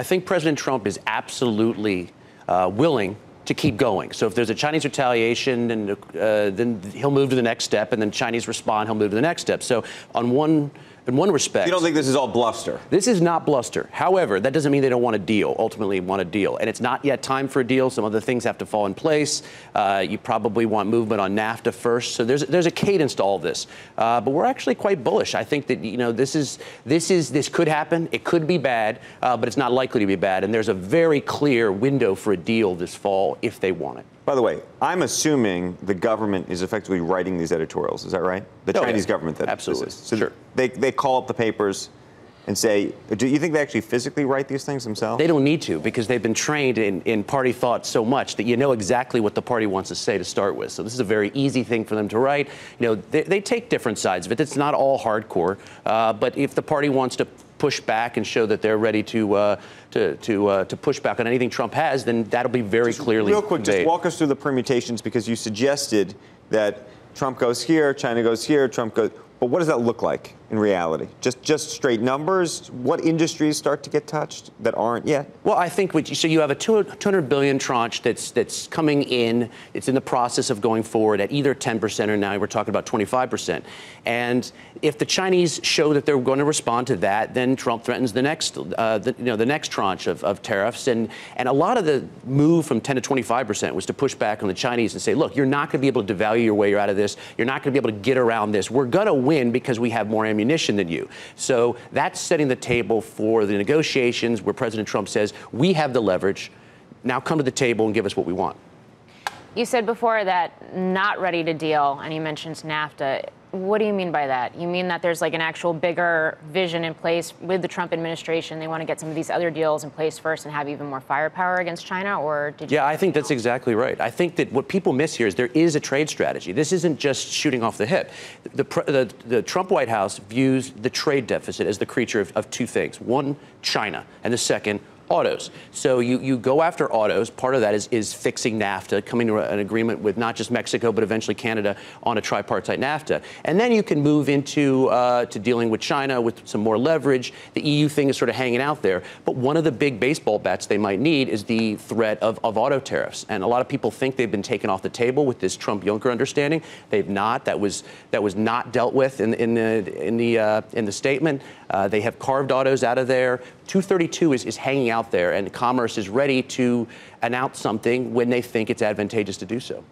I think President Trump is absolutely willing to keep going. So if there's a Chinese retaliation, then he'll move to the next step, and then Chinese respond, he'll move to the next step. So in one respect, you don't think this is all bluster? This is not bluster. However, that doesn't mean they don't want a deal, ultimately want a deal. And it's not yet time for a deal. Some other things have to fall in place. You probably want movement on NAFTA first. So there's a cadence to all of this. But we're actually quite bullish. I think that, this could happen. It could be bad, but it's not likely to be bad. And there's a very clear window for a deal this fall if they want it. By the way, I'm assuming the government is effectively writing these editorials. Is that right? The Chinese government, that absolutely. Is. So sure. They call up the papers and say, do you think they actually physically write these things themselves? They don't need to, because they've been trained in party thought so much that you know exactly what the party wants to say to start with. So this is a very easy thing for them to write. They take different sides of it. It's not all hardcore. But if the party wants to push back and show that they're ready to push back on anything Trump has, then that'll be very clearly real quick, conveyed. Just walk us through the permutations, because you suggested that Trump goes here, China goes here, Trump goes. But what does that look like in reality? Just straight numbers? What industries start to get touched that aren't yet? Well, I think so you have a $200 billion tranche that's coming in. It's in the process of going forward at either 10% or now we're talking about 25%. And if the Chinese show that they're going to respond to that, then Trump threatens the next the next tranche of tariffs. And a lot of the move from 10 to 25% was to push back on the Chinese and say, look, you're not going to be able to devalue your way out of this. You're not going to be able to get around this. We're going to win because we have more ammunition than you. So that's setting the table for the negotiations where President Trump says, we have the leverage. Now come to the table and give us what we want. You said before that not ready to deal, and you mentioned NAFTA. What do you mean by that? You mean that there's like an actual bigger vision in place with the Trump administration? They want to get some of these other deals in place first and have even more firepower against China? Or did you? Yeah, I think that's exactly right. I think that what people miss here is there is a trade strategy. This isn't just shooting off the hip. The Trump White House views the trade deficit as the creature of two things. One, China, and the second, autos. So you go after autos. Part of that is fixing NAFTA, coming to an agreement with not just Mexico, but eventually Canada on a tripartite NAFTA. And then you can move into to dealing with China with some more leverage. The EU thing is sort of hanging out there. But one of the big baseball bats they might need is the threat of auto tariffs. And a lot of people think they've been taken off the table with this Trump-Juncker understanding. They've not. That was not dealt with in the statement. They have carved autos out of there. 232 is hanging out there, and Commerce is ready to announce something when they think it's advantageous to do so.